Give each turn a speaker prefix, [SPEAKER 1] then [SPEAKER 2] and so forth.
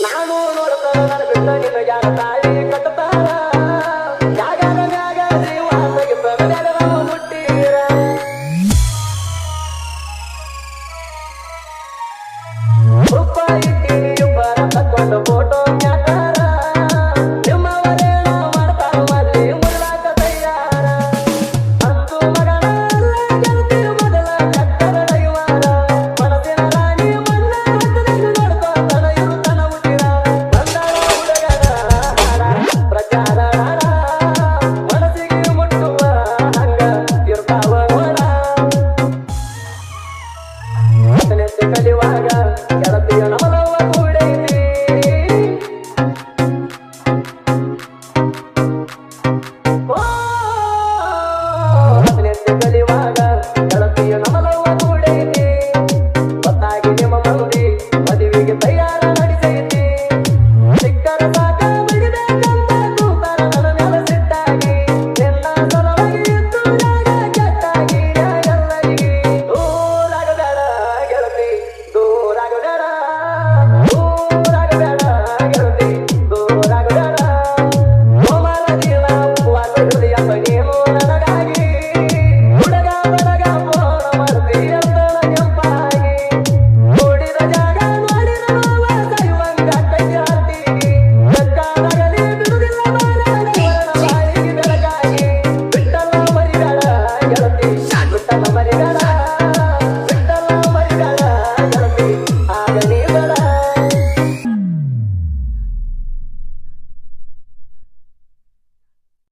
[SPEAKER 1] ನಾನು ನೋಡ್ತಾರ ನನ್ನ ಬಿಟ್ಟ ನಿನ್ನ ಯಾರ ತಾಳಿ ಕಟ್ಟತಾರ ಯಾಗಾರ ಮ್ಯಾಗ ಜೀವ ತೆಗಿತಾರ ನೆಲವ ಮುಟ್ಟೀರ ರೂಪಾಯಿ ಇಬ್ಬರ ತಕ್ಕೊಂಡು ಫೋಟೋ ಕ್ಯಾತಾರ ನಿಮ್ಮವರೇನ ಮಾಡ್ತಾರ ಮಲ್ಲಿ ಮುಳ್ಳಾಕ ತಯ್ಯಾರ ಅಂತು ಮಗನ ಗೆಳತಿ ಮೊದಲ ಕಟ್ಟರ ದೈವಾರ ಮನಸ್ಸಿನ ರಾಣಿ ಮನ್ನ ನೋಡ್ತಾನ ಇರುತ್ತಾನ ಹುಟ್ಟಿರ ಬಂದಾಳ ಹುಡುಗರ ಪ್ರಚಾರ ಮನಸ್ಸಿಗೆ ಮುಟ್ಟುವ ಹಂಗ ಇರ್ತಾವ ನೋಡ ನೆತ್ತಿ ಕಲಿಯುವಾಗ ಗೆಳತಿಯನ